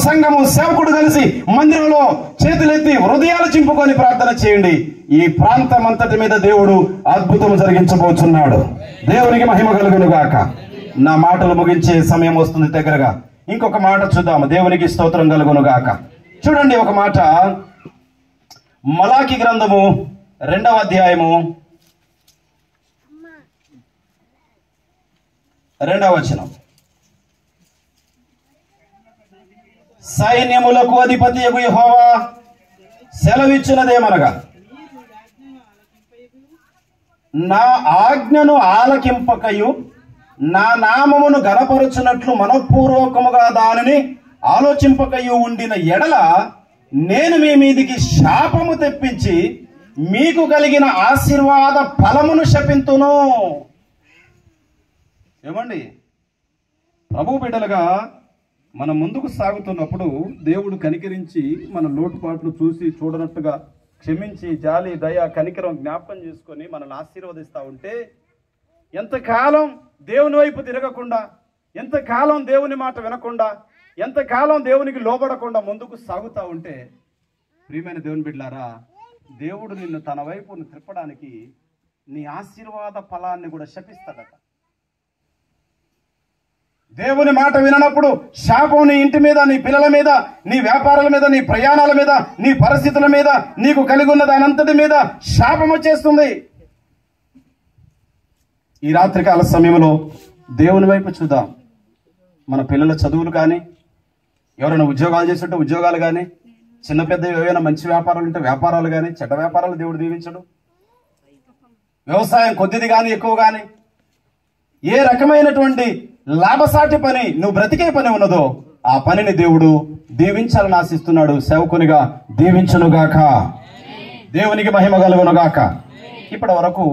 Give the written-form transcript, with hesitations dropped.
సంఘము సేవకుడు కలిసి మందిరంలో చేతులెత్తి హృదయాలు చింపుకొని ప్రార్థన చేయండి. ఈ ప్రాంతం అంతటి మీద దేవుడు అద్భుతం జరిగించబోతున్నాడు. దేవునికి మహిమ కలుగును గాక. నా మాటలు ముగించే సమయం వస్తుంది దగ్గరగా. ఇంకొక మాట చూద్దాము. దేవునికి స్తోత్రం కలుగును గాక. చూడండి ఒక మాట, మలాకి గ్రంథము 2వ అధ్యాయము 2వ వచనం. సైన్యములకు అధిపతియగు యెహోవా సెలవిచ్చినదేమనగా, నా ఆజ్ఞను ఆలకింపకయు నా నామమును గణపరచునట్లు మనఃపూర్వకముగా దానిని ఆలోచింపకయు ఉండిన ఎడల నేను మీ మీదికి శాపము తెప్పించి మీకు కలిగిన ఆశీర్వాద ఫలమును శపింతును. ఏమండి, ప్రభు బిడ్డలుగా మనం ముందుకు సాగుతున్నప్పుడు దేవుడు కనికరించి మన లోటుపాట్లు చూసి చూడనట్టుగా క్షమించి జాలి దయ కనికరం జ్ఞాపకం చేసుకొని మనల్ని ఆశీర్వదిస్తూ ఉంటే, ఎంతకాలం దేవుని వైపు తిరగకుండా, ఎంతకాలం దేవుని మాట వినకుండా, ఎంతకాలం దేవునికి లోబడకుండా ముందుకు సాగుతూ ఉంటే, ప్రియమైన దేవుని బిడ్డలారా, దేవుడు నిన్ను తన వైపును తిప్పడానికి నీ ఆశీర్వాద ఫలాన్ని కూడా శపిస్తాడట. దేవుని మాట విననప్పుడు శాపం నీ ఇంటి మీద, నీ పిల్లల మీద, నీ వ్యాపారాల మీద, నీ ప్రయాణాల మీద, నీ పరిస్థితుల మీద, నీకు కలిగి ఉన్న దానంతటి మీద శాపం వచ్చేస్తుంది. ఈ రాత్రికాల సమయంలో దేవుని వైపు చూద్దాం. మన పిల్లల చదువులు కానీ, ఎవరైనా ఉద్యోగాలు చేస్తుంటే ఉద్యోగాలు కానీ, చిన్న పెద్ద ఏవైనా మంచి వ్యాపారాలు ఉంటే వ్యాపారాలు కానీ, చెడ్డ వ్యాపారాలు దేవుడు దీవించడు. వ్యవసాయం కొద్దిది కానీ ఎక్కువ కానీ, ఏ రకమైనటువంటి లాభసాటి పని నువ్వు బ్రతికే పని ఉన్నదో ఆ పనిని దేవుడు దీవించాలని ఆశిస్తున్నాడు. సేవకునిగా దీవించునుగాక. దేవునికి మహిమ కలుగునుగాక. ఇప్పటి వరకు